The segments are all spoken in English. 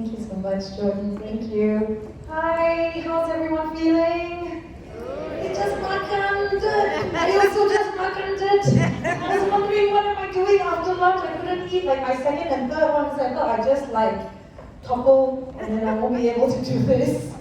Thank you so much, Jordan. Thank you. Hi, how's everyone feeling? It just makan. I also just makan. I was wondering what am I doing after lunch? I couldn't eat like my second and third one, so I thought I'd just like topple and then I won't be able to do this.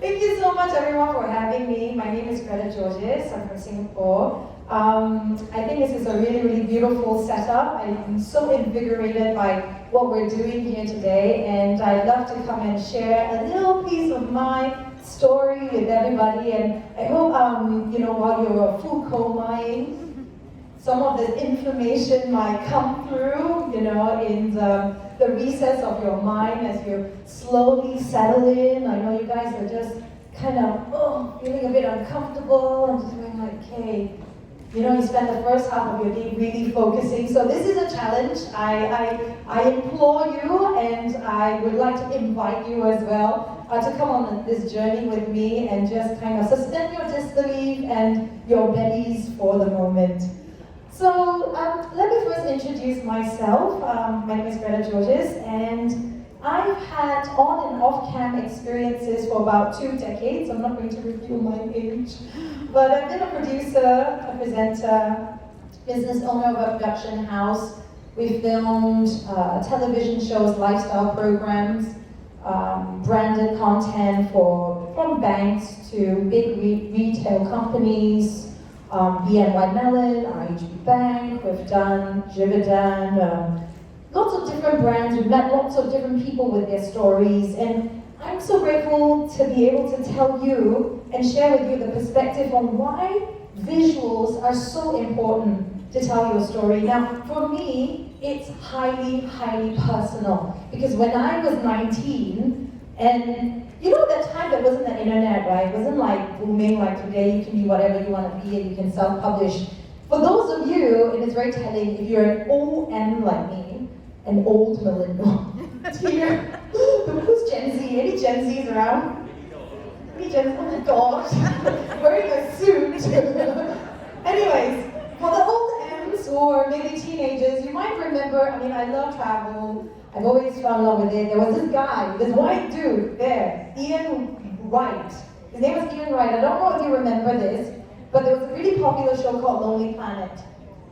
Thank you so much everyone for having me. My name is Greta. I'm from Singapore. I think this is a really, really beautiful setup. I'm so invigorated by what we're doing here today, and I'd love to come and share a little piece of my story with everybody. And I hope, while you're food comaing, some of this information might come through, in the recess of your mind as you slowly settle in. I know you guys are just kind of feeling a bit uncomfortable and just going like, okay. You spend the first half of your day really focusing. So this is a challenge. I implore you, and I would like to invite you as well to come on this journey with me and just kind of suspend your disbelief and your bellies for the moment. So let me first introduce myself. My name is Greta, and I've had on and off cam experiences for about 2 decades. I'm not going to reveal my age, but I've been a producer, a presenter, business owner of a production house. We filmed television shows, lifestyle programs, branded content from banks to big retail companies, BNY Mellon, RHB Bank. We've done Givaudan, lots of different brands. We've met lots of different people with their stories, and I'm so grateful to be able to tell you and share with you the perspective on why visuals are so important to tell your story. Now, for me, it's highly, highly personal, because when I was 19, and that time there wasn't the internet, right? It wasn't like booming like today. You can be whatever you want to be and you can self-publish. For those of you, and it's very telling, if you're an OM like me, an old millennial. Here. Who's Gen Z? Any Gen Zs around? Any Gen Z? Oh my gosh. Wearing a suit. Anyways, for the old M's or maybe teenagers, you might remember, I love travel. I've always fell in love with it. There was this guy, this white dude there, Ian Wright. His name was Ian Wright. I don't know if you remember this, but there was a really popular show called Lonely Planet.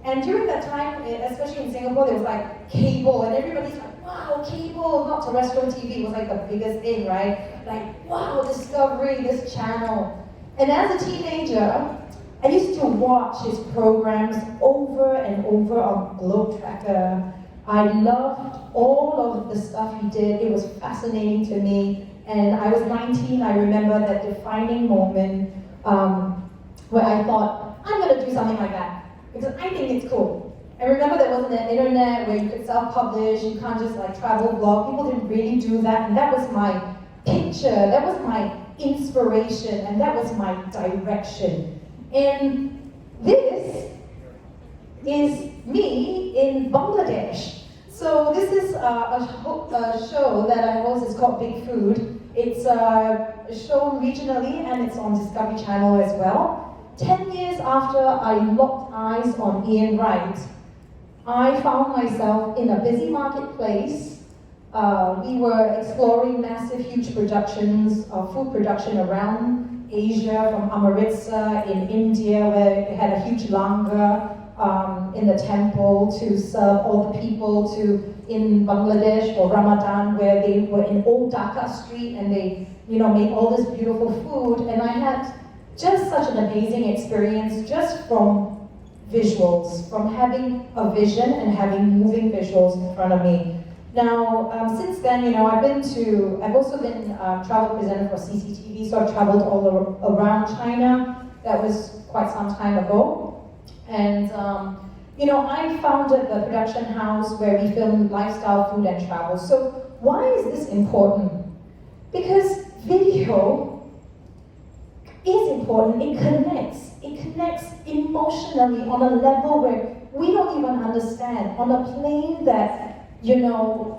And during that time, especially in Singapore, there was like cable, and everybody's like, wow, cable, not terrestrial TV was like the biggest thing, right? Like, wow, Discovery, this channel. And as a teenager, I used to watch his programs over and over on Globe Tracker. I loved all of the stuff he did. It was fascinating to me. And I was 19, I remember that defining moment where I thought, I'm gonna do something like that, because I think it's cool. I remember there wasn't an internet where you could self-publish, you can't just like travel blog. People didn't really do that, and that was my picture, that was my inspiration, and that was my direction. And this is me in Bangladesh. So this is a show that I host. It's called Big Food. It's shown regionally, and it's on Discovery Channel as well. 10 years after I locked eyes on Ian Wright, I found myself in a busy marketplace. We were exploring massive, huge productions of food production around Asia, from Amritsar in India, where they had a huge langar in the temple to serve all the people, to in Bangladesh for Ramadan, where they were in Old Dhaka Street and they made all this beautiful food. And I had just such an amazing experience just from visuals, from having a vision and having moving visuals in front of me. Now, since then, I've also been travel presenter for CCTV, so I've traveled all around China. That was quite some time ago. And, I founded the production house where we film lifestyle, food, and travel. So why is this important? Because video is important. It connects. It connects emotionally on a level where we don't even understand. On a plane that,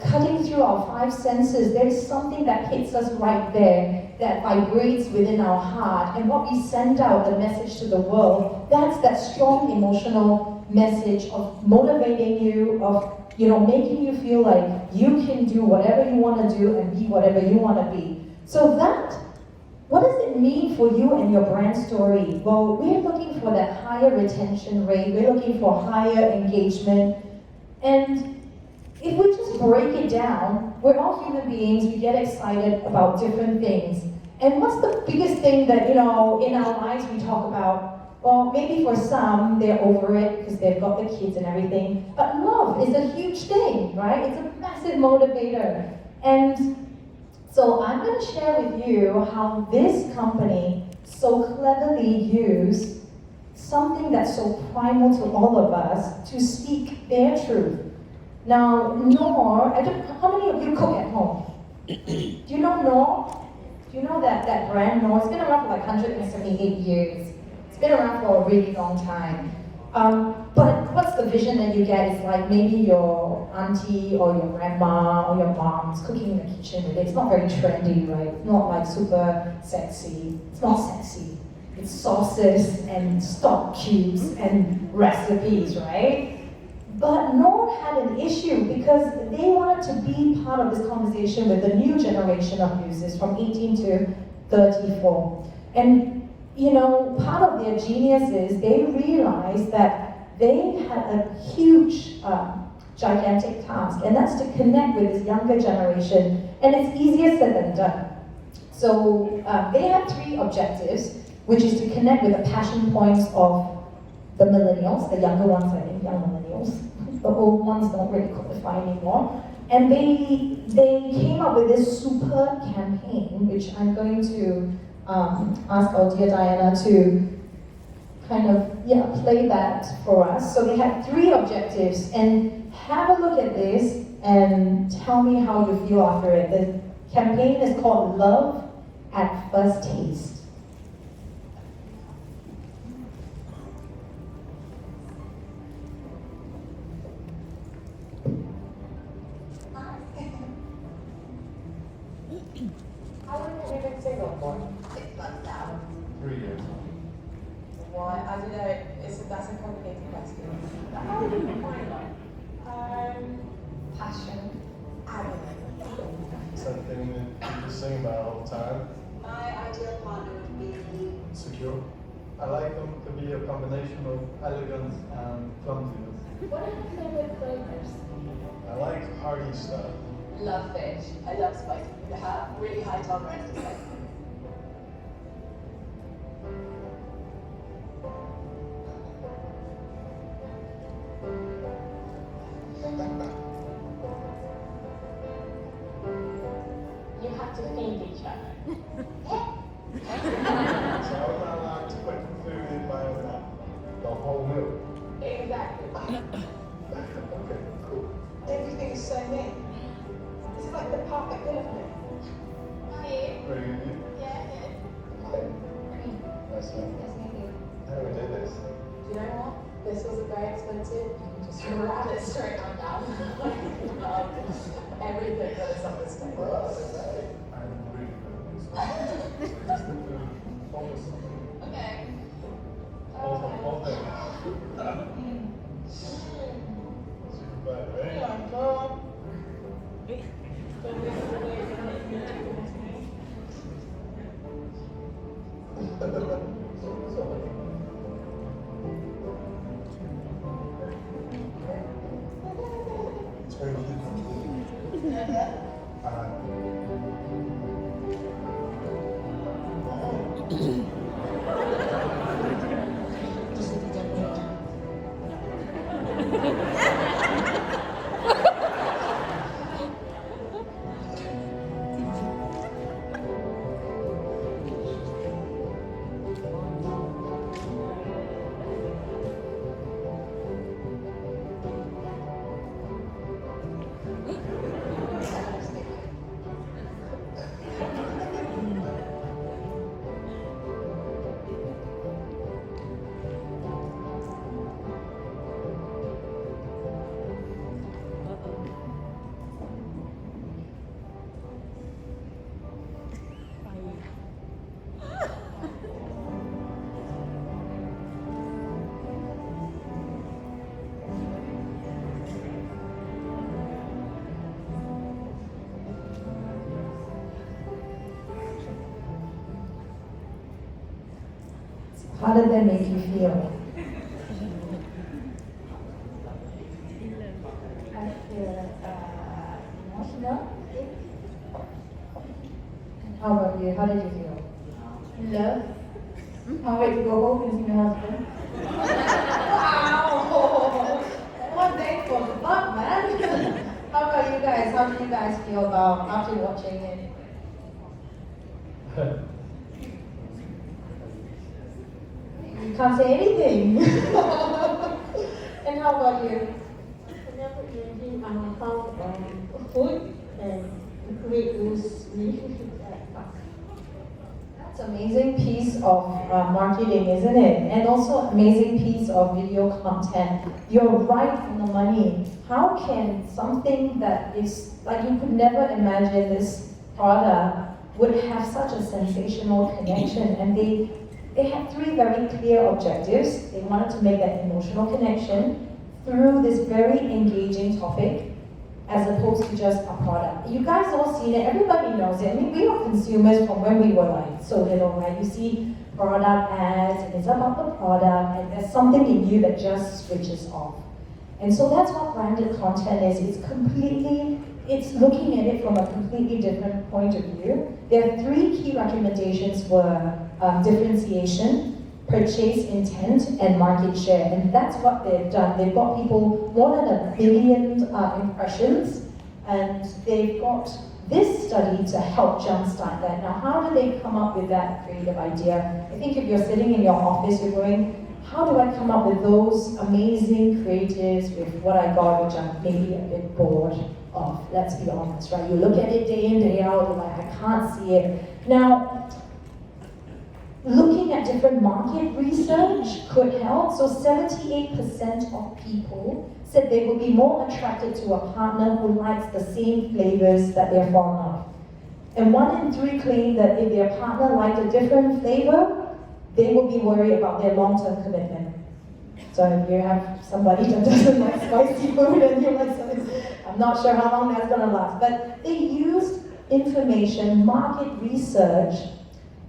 cutting through our 5 senses, there's something that hits us right there, that vibrates within our heart. And what we send out, the message to the world, that's that strong emotional message of motivating you, of, making you feel like you can do whatever you want to do and be whatever you want to be. So what does it mean for you and your brand story? Well, we're looking for that higher retention rate, we're looking for higher engagement, and if we just break it down, we're all human beings, we get excited about different things. And what's the biggest thing that, in our lives we talk about? Well, maybe for some, they're over it because they've got the kids and everything. But love is a huge thing, right? It's a massive motivator. And so I'm going to share with you how this company so cleverly used something that's so primal to all of us to speak their truth. Now, Knorr, how many of you cook at home? Do you know Knorr? Do you know that brand Knorr? It's been around for like 178 years. It's been around for a really long time. But what's the vision that you get is like maybe your auntie or your grandma or your mom's cooking in the kitchen with it. It's not very trendy, right? It's not like super sexy. It's not sexy. It's sauces and stock cubes and recipes, right? But Knorr had an issue because they wanted to be part of this conversation with the new generation of users from 18 to 34. And part of their genius is they realized that they had a huge, gigantic task, and that's to connect with this younger generation, and it's easier said than done. So they had 3 objectives, which is to connect with the passion points of the millennials, the younger ones, I think, young millennials. The old ones don't really qualify anymore. And they came up with this superb campaign, which I'm going to ask our dear Diana to kind of play that for us. So they had 3 objectives, and have a look at this and tell me how you feel after it. The campaign is called Love at First Taste. How long have you been single for? 6 months now. 3 years. Why? I don't know. That's a complicated question. How do you define love? Passion. Something that you sing about all the time. My ideal partner would be Secure. I like them to be a combination of elegance and clumsiness. What are your favorite flavors? I like hearty stuff. Love fish. I love spicy food. I have really high tolerance to spicy food. You have to feed each other. So I'm not allowed to put food in my own mouth. The whole meal. Exactly. Okay, cool. Everything is so neat. This is like the perfect dinner for me. Pretty good. Yeah, Nice to meet you. How do we do this? Do you know what? This wasn't very expensive. You can just grab it straight on down. Everything that is on this table. I'm really good at this. Just the food. Focus. Okay. All things. Super bad, right? It's very good. How did that make you feel? I feel emotional. How about you? How did you feel? Love. Can't wait to go home and see my husband. Wow! One day for the buck, man. How about you guys? How do you guys feel about after watching it? You can't say anything. And how about you? Whenever imagine how food and create those relationships at back. That's an amazing piece of marketing, isn't it? And also amazing piece of video content. You're right on the money. How can something that is, like you could never imagine this product would have such a sensational connection? And they had three very clear objectives. They wanted to make that emotional connection through this very engaging topic, as opposed to just a product. You guys all seen it, everybody knows it. I mean, we are consumers from when we were like so little, right? You see product ads, and it's about the product, and there's something in you that just switches off. And so that's what branded content is. It's looking at it from a completely different point of view. Their three key recommendations were differentiation, purchase intent, and market share. And that's what they've done. They've got people, more than 1 billion impressions, and they've got this study to help jumpstart that. Now, how did they come up with that creative idea? I think if you're sitting in your office, you're going, how do I come up with those amazing creatives with what I got, which I'm maybe a bit bored of, let's be honest, right? You look at it day in, day out, you're like, I can't see it. Now, looking at different market research could help. So 78% of people said they would be more attracted to a partner who likes the same flavors that they're fond of. And 1 in 3 claim that if their partner liked a different flavor, they would be worried about their long-term commitment. So if you have somebody that doesn't like spicy food and you like something, I'm not sure how long that's gonna last. But they used information, market research,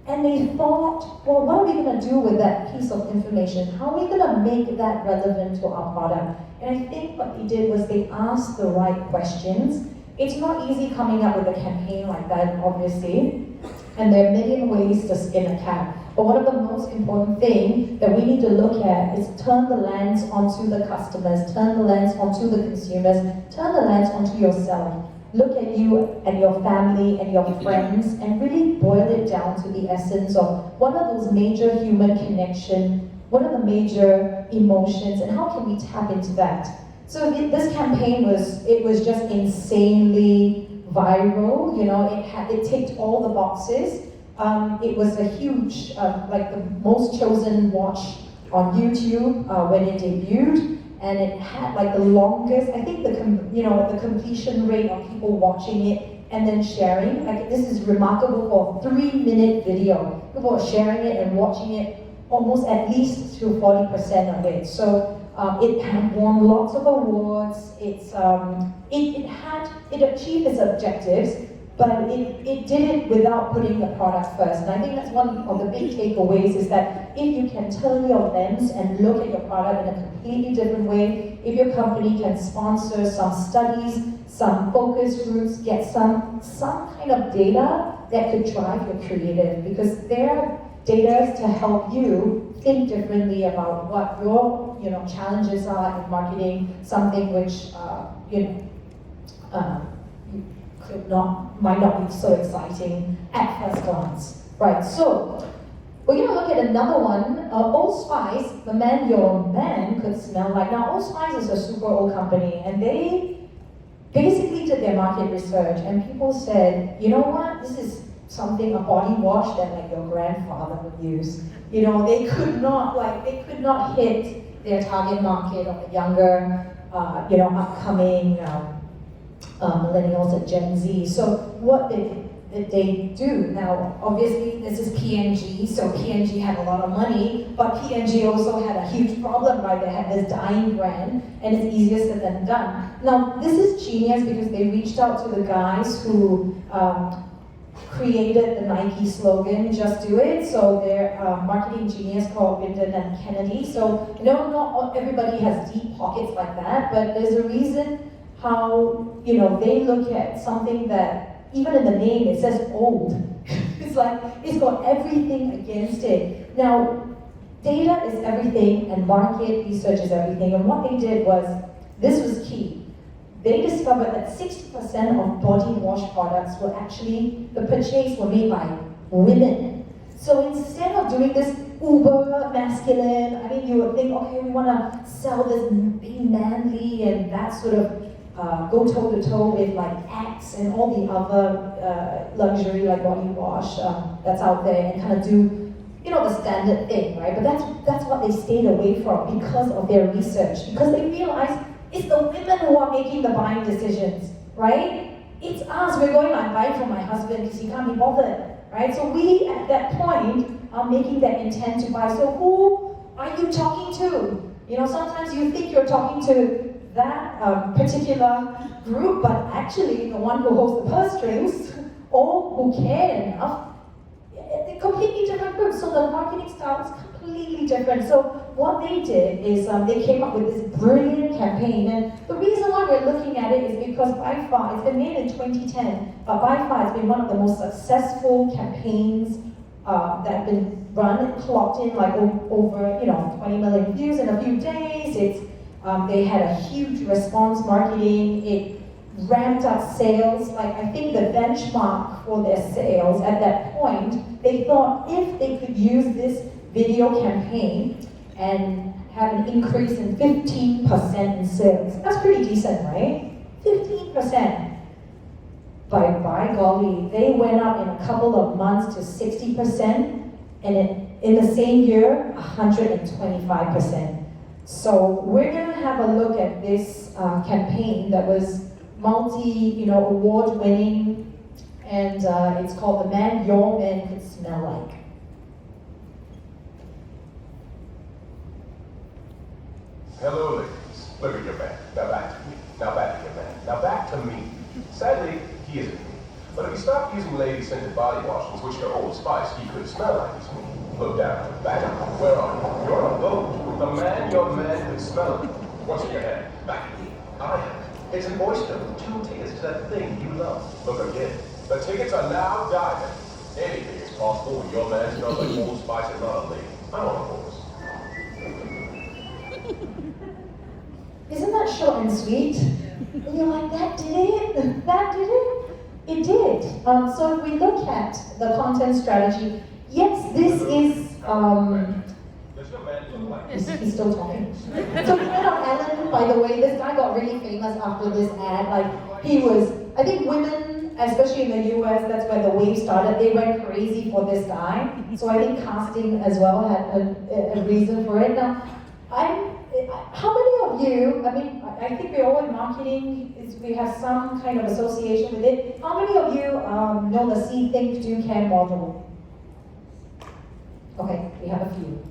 and they thought, well, what are we going to do with that piece of information? How are we going to make that relevant to our product? And I think what they did was they asked the right questions. It's not easy coming up with a campaign like that, obviously, and there are a million ways to skin a cat. But one of the most important things that we need to look at is turn the lens onto the customers, turn the lens onto the consumers, turn the lens onto yourself. Look at you and your family and your friends and really boil it down to the essence of what are those major human connections, what are the major emotions, and how can we tap into that? So this campaign was just insanely viral. You know, it ticked all the boxes. It was a huge, like the most chosen watch on YouTube when it debuted. And it had like the longest, I think the completion rate of people watching it and then sharing. Like this is remarkable for a 3-minute video. People are sharing it and watching it almost at least to 40% of it. So it had won lots of awards. It achieved its objectives, but it did it without putting the product first. And I think that's one of the big takeaways is that if you can turn your lens and look at your product in a completely different way, if your company can sponsor some studies, some focus groups, get some kind of data that could drive your creative, because there are data to help you think differently about what your challenges are in marketing, something which might not be so exciting at first glance. Right, so we're going to look at another one. Old Spice, the man your man could smell like. Now, Old Spice is a super old company, and they basically did their market research, and people said, you know what, this is something, a body wash that like your grandfather would use. You know, they could not hit their target market of the younger, upcoming millennials and Gen Z. So what did they do? Now, obviously, this is P&G, so P&G had a lot of money, but P&G also had a huge problem, right? They had this dying brand, and it's easier said than done. Now, this is genius because they reached out to the guys who created the Nike slogan, "Just Do It." So they're marketing genius called Lyndon and Kennedy. So not everybody has deep pockets like that, but there's a reason how they look at something that even in the name it says old. It's like it's got everything against it. Now, data is everything, and market research is everything. And what they did was, this was key. They discovered that 60% of body wash products were actually, the purchase were made by women. So instead of doing this uber masculine, you would think, okay, we want to sell this being manly and that sort of go toe to toe with like Axe and all the other luxury like body wash that's out there, and kind of do the standard thing, right? But that's what they stayed away from because of their research, because they realized it's the women who are making the buying decisions, right? It's us. We're going, I'm buying for my husband because he can't be bothered, right? So we, at that point, are making that intent to buy. So who are you talking to? Sometimes you think you're talking to that particular group, but actually the one who holds the purse strings or who care enough, they're completely different groups. So the marketing style is completely different. So what they did is they came up with this brilliant campaign, and the reason why we're looking at it is because by far, it's been made in 2010, but by far it's been one of the most successful campaigns that have been run, clocked in like over 20 million views in a few days. They had a huge response marketing. It ramped up sales. Like, I think the benchmark for their sales at that point, they thought if they could use this video campaign and have an increase in 15% in sales. That's pretty decent, right? 15%. By golly, they went up in a couple of months to 60%, and in the same year, 125%. So we're gonna have a look at this campaign that was award winning, and it's called "The Man Your Man Could Smell Like." Hello, ladies. Look at your man. Now back to me. Now back to your man. Now back to me. Sadly, he isn't me. But if he stopped using lady-scented body washes, which are Old Spice, he could smell like he's me. Look down. Back up. Where are you? You're on a boat. The man your man could smell like. What's in your hand? Back to me. I have it. It's an oyster with 2 tickets to that thing you love. Look again. The tickets are now diving. Anything is possible when your man smells like Old Spice and not a lady. I'm on a horse. Isn't that short and sweet? And you're like, that did it? That did it? It did. So if we look at the content strategy, yes, this is, he's still talking. So Greta Allen, by the way, this guy got really famous after this ad. Like, he was, I think women, especially in the US, that's where the wave started, they went crazy for this guy. So I think casting as well had a reason for it. Now, how many of you, I think we're all in marketing, we have some kind of association with it. How many of you know the See, Think, Do, Care model? Okay, we have a few.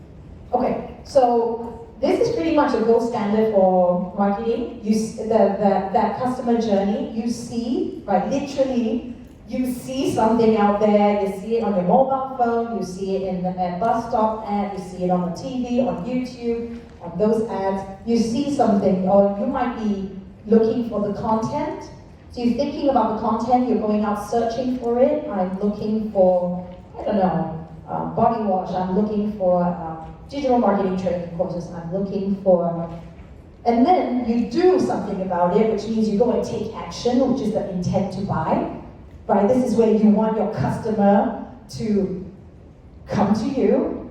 Okay, so this is pretty much a gold standard for marketing. That customer journey, you see, right, literally, you see something out there, you see it on your mobile phone, you see it in the bus stop ad, you see it on the TV, on YouTube, on those ads, you see something, or you might be looking for the content. So you're thinking about the content, you're going out searching for it. I'm looking for, body wash, I'm looking for digital marketing training courses, I'm looking for, and then you do something about it, which means you go and take action, which is the intent to buy. Right, this is where you want your customer to come to you,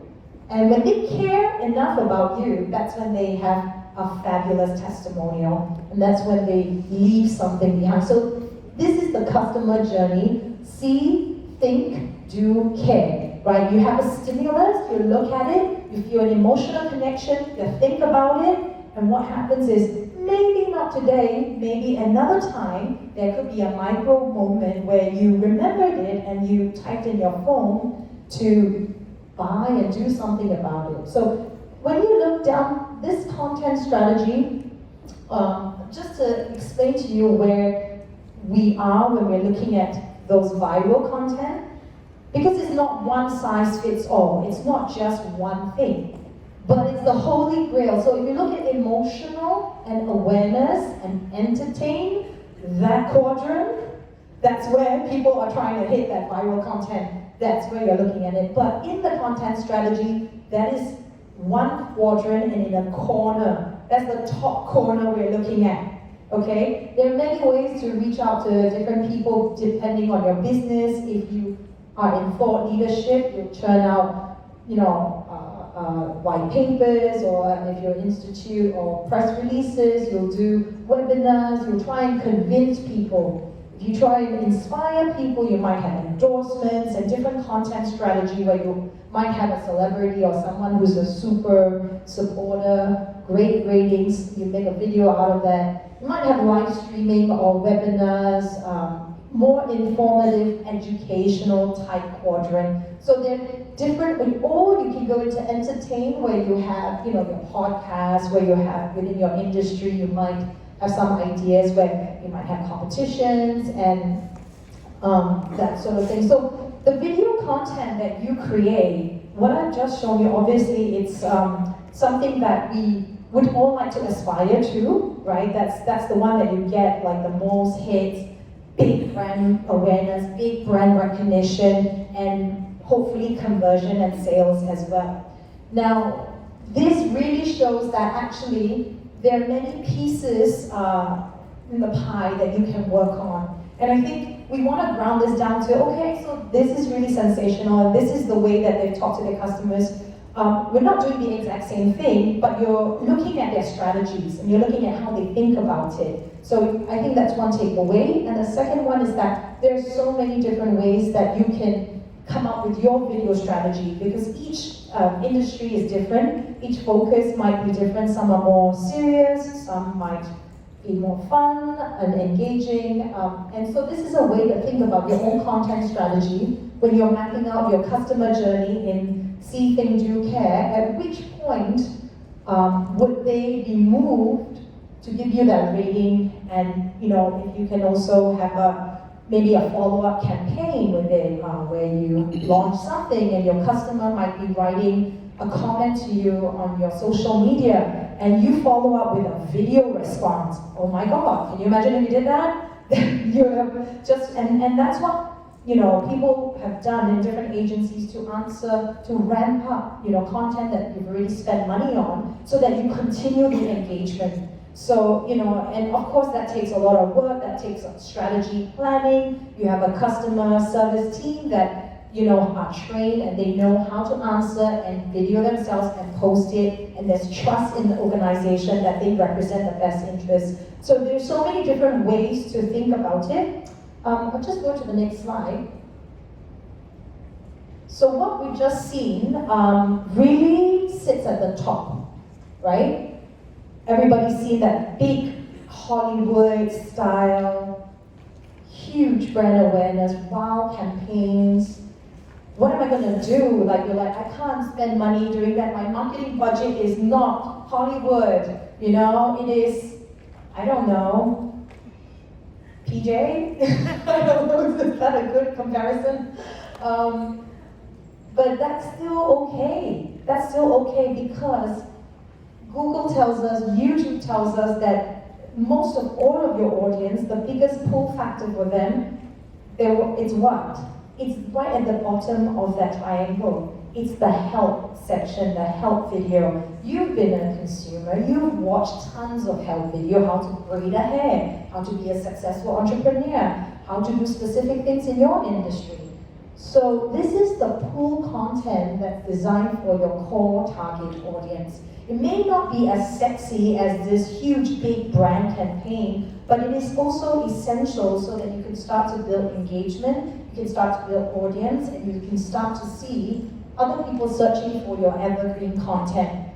and when they care enough about you, that's when they have a fabulous testimonial, and that's when they leave something behind. So this is the customer journey. See, think, do, care. Right, you have a stimulus, you look at it, you feel an emotional connection, you think about it, and what happens is, maybe not today, maybe another time, there could be a micro moment where you remembered it and you typed in your phone to buy and do something about it. So when you look down this content strategy, just to explain to you where we are when we're looking at those viral content, because it's not one size fits all. It's not just one thing, but it's the holy grail. So if you look at emotional and awareness and entertain, that quadrant, that's where people are trying to hit that viral content. That's where you're looking at it. But in the content strategy, that is one quadrant and in a corner. That's the top corner we're looking at. Okay? There are many ways to reach out to different people depending on your business. If you are in thought leadership, you'll churn out, white papers, or if you're an institute or press releases, you'll do webinars, you'll try and convince people. If you try and inspire people, you might have endorsements and different content strategy where you might have a celebrity or someone who's a super supporter, great ratings, you make a video out of that. You might have live streaming or webinars, more informative, educational type quadrant. So they're different, or you can go into entertain where you have, your podcast, where you have within your industry, you might have some ideas where you might have competitions and that sort of thing. So the video content that you create, what I've just shown you, obviously it's something that we would all like to aspire to, right? That's the one that you get like the most hits, big brand awareness, big brand recognition, and hopefully conversion and sales as well. Now, this really shows that actually there are many pieces in the pie that you can work on. And I think we want to ground this down to, okay, so this is really sensational, and this is the way that they talk to their customers. We're not doing the exact same thing, but you're looking at their strategies, and you're looking at how they think about it. So I think that's one takeaway. And the second one is that there's so many different ways that you can come up with your video strategy, because each industry is different, each focus might be different. Some are more serious, some might be more fun and engaging. And so this is a way to think about your own content strategy when you're mapping out your customer journey in See, Think, Do, Care. At which point would they be moved to give you that rating? And if you can also have maybe a follow-up campaign with it, where you launch something and your customer might be writing a comment to you on your social media, and you follow up with a video response. Oh my God, can you imagine if you did that? You have just, and that's what people have done in different agencies to ramp up content that you've already spent money on, so that you continue the engagement. So, and of course that takes a lot of work, that takes strategy planning. You have a customer service team that, are trained and they know how to answer and video themselves and post it, and there's trust in the organization that they represent the best interests. So there's so many different ways to think about it. I'll just go to the next slide. So what we've just seen really sits at the top, right? Everybody's seen that big Hollywood style, huge brand awareness, wow campaigns. What am I going to do? You're like, I can't spend money doing that. My marketing budget is not Hollywood. It is, I don't know, PJ? I don't know, is that a good comparison? But that's still okay. That's still okay, because Google tells us, YouTube tells us that most of all of your audience, the biggest pull factor for them, it's what? It's right at the bottom of that triangle. It's the help section, the help video. You've been a consumer, you've watched tons of help video, how to braid a hair, how to be a successful entrepreneur, how to do specific things in your industry. So this is the pull content that's designed for your core target audience. It may not be as sexy as this huge big brand campaign, but it is also essential so that you can start to build engagement, you can start to build audience, and you can start to see other people searching for your evergreen content.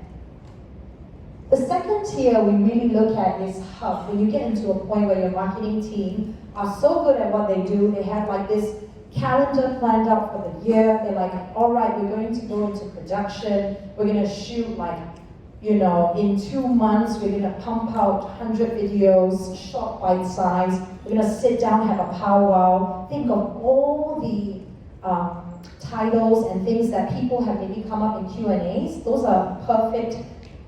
The second tier we really look at is hub. When you get into a point where your marketing team are so good at what they do, they have this calendar planned out for the year. They're like, all right, we're going to go into production. We're going to shoot in 2 months, we're gonna pump out 100 videos, short bite size. We're gonna sit down, have a powwow. Think of all the titles and things that people have maybe come up in Q&As. Those are perfect,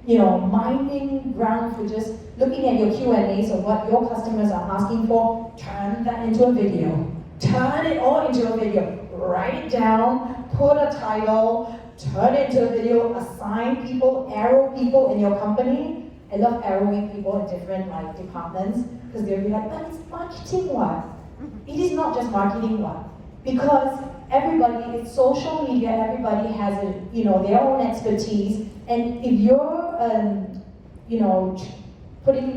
mining ground for just looking at your Q&As of what your customers are asking for. Turn that into a video. Turn it all into a video. Write it down, put a title, turn it into a video, assign people, arrow people in your company. I love arrowing people in different departments because they'll be like, but it's marketing what? It is not just marketing what? Because everybody, it's social media, everybody has their own expertise, and if you're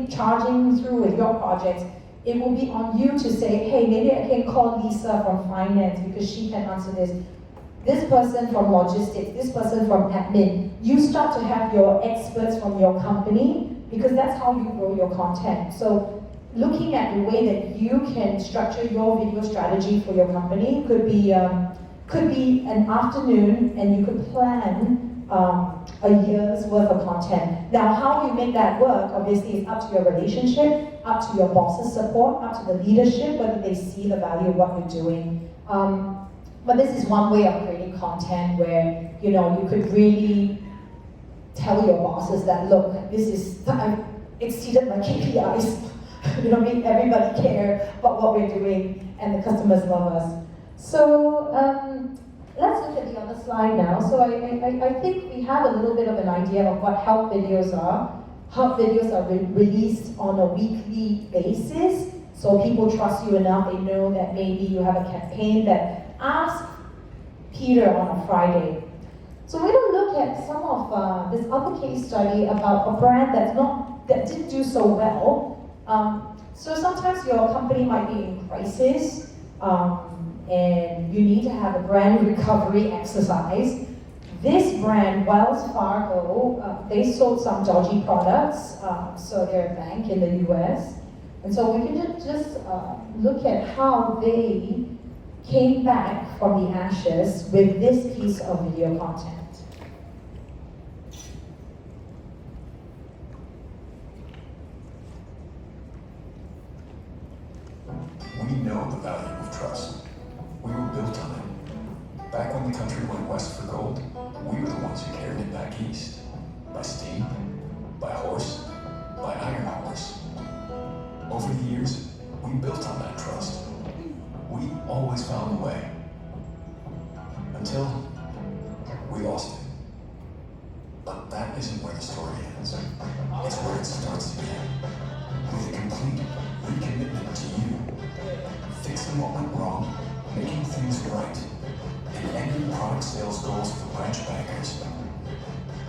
charging through with your projects, it will be on you to say, hey, maybe I can call Lisa from finance because she can answer this person from logistics, this person from admin. You start to have your experts from your company because that's how you grow your content. So looking at the way that you can structure your video strategy for your company could be an afternoon, and you could plan a year's worth of content. Now, how you make that work, obviously, is up to your relationship, up to your boss's support, up to the leadership, whether they see the value of what you're doing. But this is one way of creating content where, you could really tell your bosses that, look, I've exceeded my KPIs. Make everybody care about what we're doing, and the customers love us. So let's look at the other slide now. So I think we have a little bit of an idea of what help videos are. Help videos are released on a weekly basis, so people trust you enough. They know that maybe you have a campaign that asks Peter on a Friday. So we're going to look at some of this other case study about a brand that didn't do so well. So sometimes your company might be in crisis, and you need to have a brand recovery exercise. This brand, Wells Fargo, they sold some dodgy products, so they're a bank in the US. And so we can just look at how they came back from the ashes with this piece of video content. We know the value of trust. We were built on it. Back when the country went west for gold, we were the ones who carried it back east. By steam, by horse, by iron horse. Over the years, we built on that trust. We always found a way. Until we lost it. But that isn't where the story ends. It's where it starts again. With a complete recommitment to you. Fixing what went wrong, making things right, and ending product sales goals for branch bankers.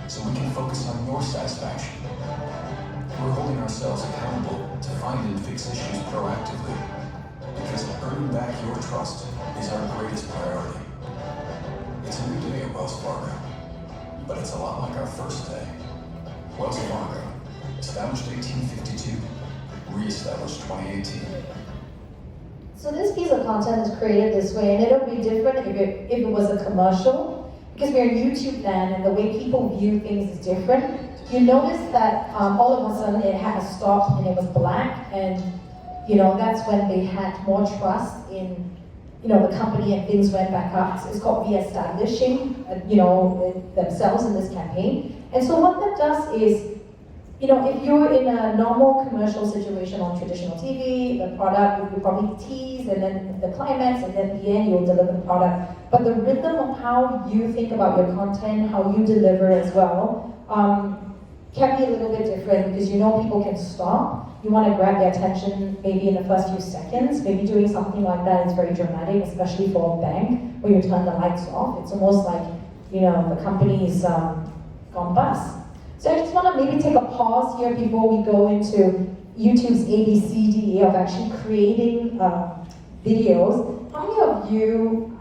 So we can focus on your satisfaction. We're holding ourselves accountable to find and fix issues proactively. Because earning back your trust is our greatest priority. It's a new day at Wells Fargo, but it's a lot like our first day. Wells Fargo, established 1852, re-established 2018. So this piece of content is created this way, and it'll be different if it was a commercial, because we're in YouTube land and the way people view things is different. You notice that all of a sudden it had stopped and it was black, and that's when they had more trust in the company, and things went back up. So it's called re-establishing themselves in this campaign. And so what that does is, if you're in a normal commercial situation on traditional TV, the product, you probably tease, and then the climax, and then at the end you'll deliver the product. But the rhythm of how you think about your content, how you deliver as well, can be a little bit different, because people can stop. You want to grab their attention maybe in the first few seconds. Maybe doing something like that is very dramatic, especially for a bank, where you turn the lights off. It's almost like, the company's gone bust. So I just want to maybe take a pause here before we go into YouTube's ABCD of actually creating videos. How many of you,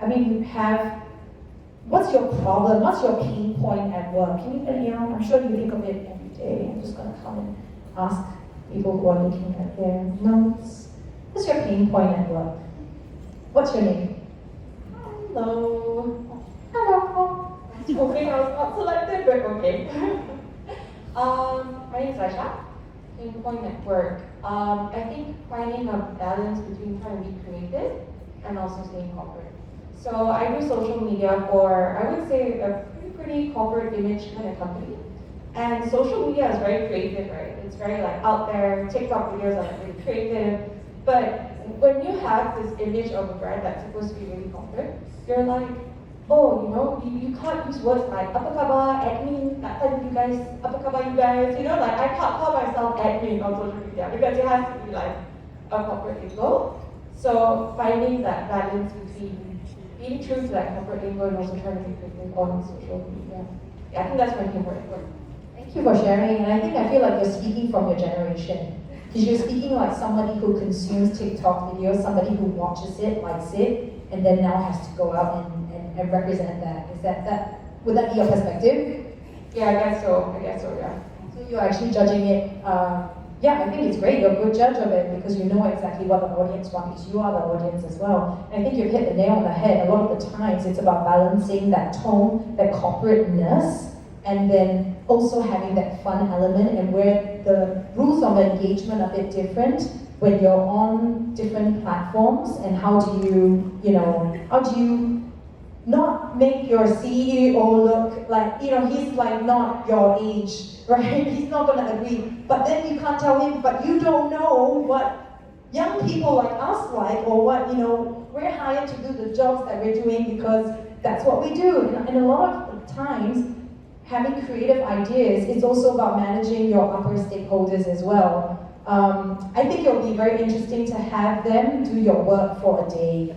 what's your problem? What's your pain point at work? Can you, I'm sure you think of it every day. I'm just going to come and ask people who are looking at their notes. What's your pain point at work? What's your name? Hello. Hello. Okay, I was not selected, but okay. My name is Aisha. Pain point at work. I think finding a balance between trying to be creative and also staying corporate. So I do social media for, I would say, a pretty corporate image kind of company. And social media is very creative, right? It's very like out there. TikTok videos are like really creative. But when you have this image of a brand that's supposed to be really corporate, you're like, oh, you can't use words like apa khabar, admin, you guys, apa khabar you guys, like I can't call myself admin on social media because it has to be like a corporate lingo. So finding that balance between being true to that corporate lingo and also trying to be creative on social media. Yeah, I think that's my favorite word. Thank you for sharing, and I feel like you're speaking from your generation. Because you're speaking like somebody who consumes TikTok videos, somebody who watches it, likes it, and then now has to go out and represent that. Would that be your perspective? Yeah, I guess so, yeah. So you're actually judging it, yeah, I think it's great, you're a good judge of it because you know exactly what the audience wants, because you are the audience as well. And I think you've hit the nail on the head. A lot of the times it's about balancing that tone, that corporateness, and then also having that fun element, and where the rules of engagement are a bit different when you're on different platforms, and how do you not make your CEO look like, he's like not your age, right? He's not gonna agree. But then you can't tell him, but you don't know what young people like us like, or what, we're hired to do the jobs that we're doing because that's what we do. And a lot of the times, having creative ideas, it's also about managing your upper stakeholders as well. I think it'll be very interesting to have them do your work for a day,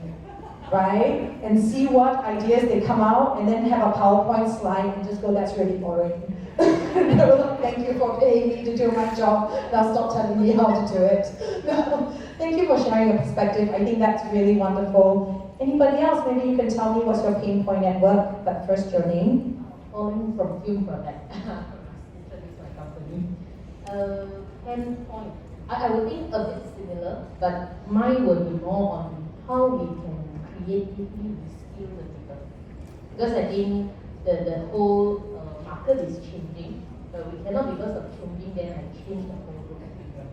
right? And see what ideas they come out, and then have a PowerPoint slide and just go, that's really boring. No, thank you for paying me to do my job. Now stop telling me how to do it. No, thank you for sharing your perspective. I think that's really wonderful. Anybody else? Maybe you can tell me what's your pain point at work, but first your name. Calling from film product. Introduce my company. Pain point. I would think a bit similar, but mine will be more on how we can creatively reskill the people. Because I think the whole market is changing, but we cannot, because of changing them, and change the whole group of people.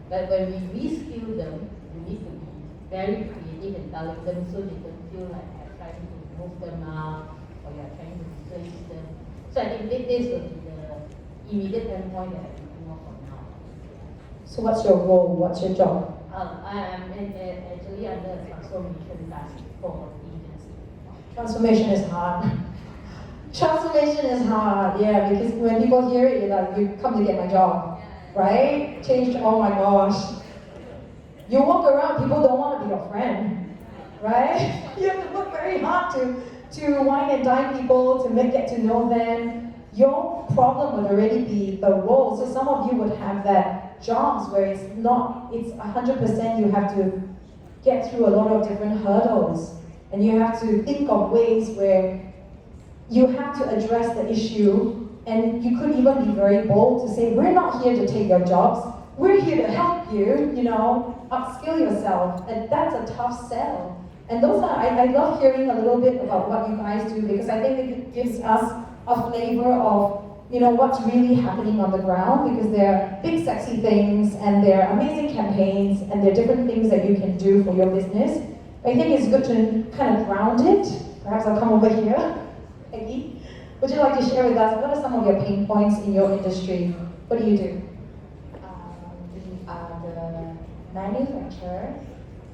But when we reskill them, we need to be very creative and telling them so they don't feel like you're trying to move them out, or you're trying to replace them. So I think this will be the immediate endpoint that I'm looking for now. So what's your role? What's your job? I am actually under a transformation task for the agency. Transformation is hard. Transformation is hard, yeah, because when people hear it, you're like, you come to get my job, right? Change, oh my gosh. You walk around, people don't want to be your friend, right? You have to work very hard to wine and dine people, to get to know them. Your problem would already be the role. So some of you would have that jobs where it's 100% you have to get through a lot of different hurdles. And you have to think of ways where you have to address the issue, and you could even be very bold to say, we're not here to take your jobs, we're here to help you, upskill yourself. And that's a tough sell. And those are, I love hearing a little bit about what you guys do, because I think it gives us a flavor of what's really happening on the ground, because there are big sexy things, and there are amazing campaigns, and there are different things that you can do for your business. I think it's good to kind of ground it. Perhaps I'll come over here. Peggy, would you like to share with us, what are some of your pain points in your industry? What do you do? We are the manufacturer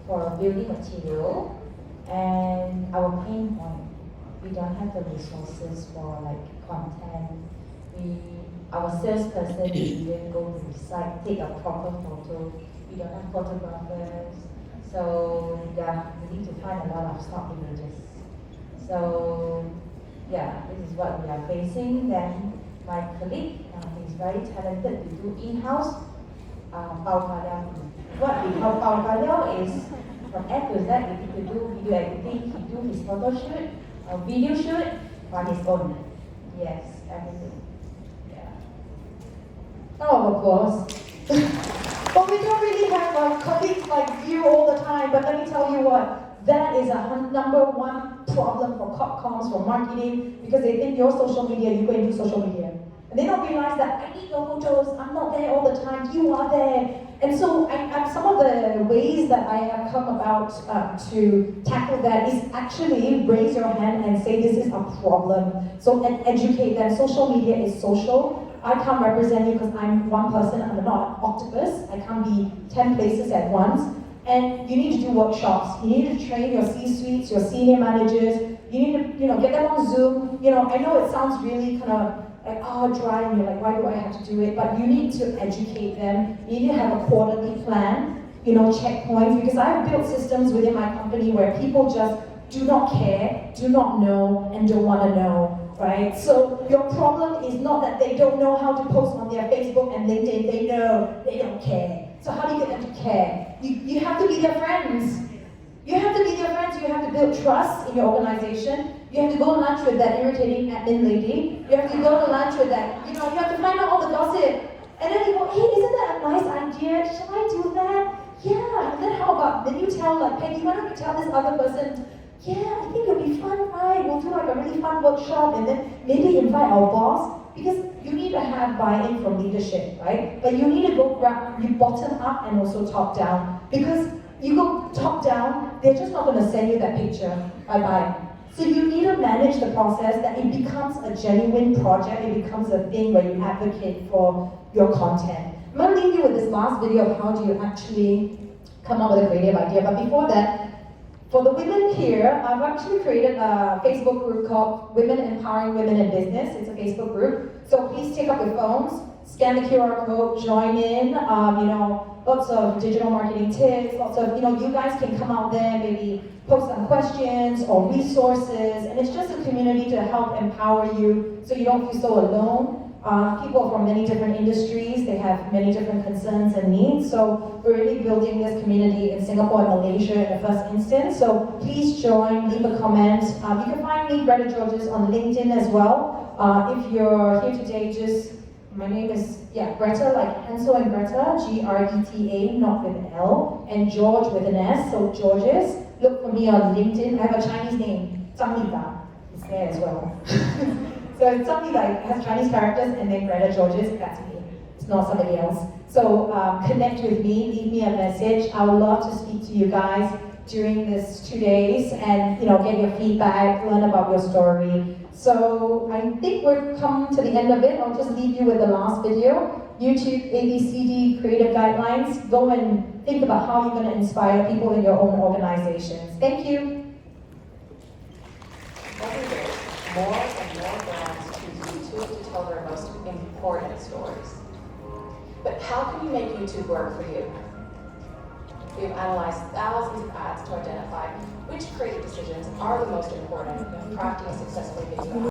for building material, and our pain point, we don't have the resources for content. Our salesperson didn't go to the site, take a proper photo. We don't have photographers. So yeah, we need to find a lot of stock images. So yeah, this is what we are facing. Then my colleague, he's very talented to do in-house What we call Pao is from A to Z. If he could do video editing, he do his photo shoot, video shoot on his own. Yes, everything. Yeah. Oh, of course. But we don't really have colleagues like you all the time. But let me tell you what, that is a number one problem for comms, for marketing, because they think your social media, you go and do social media. And they don't realize that I need your photos, I'm not there all the time, you are there. And so some of the ways that I have come about to tackle that is actually raise your hand and say this is a problem. So and educate them. Social media is social. I can't represent you because I'm one person, I'm not an octopus. I can't be 10 places at once. And you need to do workshops. You need to train your C-suites, your senior managers. You need to, get them on Zoom. I know it sounds really kind of like, dry, and you're like, why do I have to do it? But you need to educate them. You need to have a quarterly plan, checkpoints, because I've built systems within my company where people just do not care, do not know, and don't want to know, right? So your problem is not that they don't know how to post on their Facebook and LinkedIn. They know, they don't care. So how do you get them to care? You have to be their friends. You have to be their friends. You have to build trust in your organization. You have to go to lunch with that irritating admin lady. You have to go to lunch with that, you have to find out all the gossip. And then you go, hey, isn't that a nice idea? Shall I do that? Yeah. And then how about, then you tell like, Peggy, why don't you tell this other person, yeah, I think it'll be fun, right? We'll do like a really fun workshop and then maybe invite our boss. Because you need to have buy-in from leadership, right? But you need to go you bottom up and also top down. Because you go top down, they're just not going to send you that picture. Bye-bye. So you need to manage the process that it becomes a genuine project, it becomes a thing where you advocate for your content. I'm going to leave you with this last video of how do you actually come up with a creative idea. But before that, for the women here, I've actually created a Facebook group called Women Empowering Women in Business. It's a Facebook group. So please take up your phones, scan the QR code, join in. Lots of digital marketing tips, lots of, you guys can come out there, maybe post some questions or resources. And it's just a community to help empower you so you don't feel so alone. People from many different industries, they have many different concerns and needs. So we're really building this community in Singapore and Malaysia in the first instance. So please join, leave a comment. You can find me, Greta Georges, on LinkedIn as well. If you're here today, my name is, Greta, like Hansel and Greta, Greta, not with an L, and George with an S, so Georges. Look for me on LinkedIn. I have a Chinese name, Zhang Liba. It's there as well. So it's something that has Chinese characters and then Greta Georges, that's me. It's not somebody else. So connect with me, leave me a message. I would love to speak to you guys during this 2 days and get your feedback, learn about your story. So I think we've come to the end of it. I'll just leave you with the last video. YouTube ABCD Creative Guidelines. Go and think about how you're going to inspire people in your own organizations. Thank you. Every day, more and more brands choose YouTube to tell their most important stories. But how can you make YouTube work for you? We've analyzed thousands of ads to identify which creative decisions are the most important in crafting a successful video.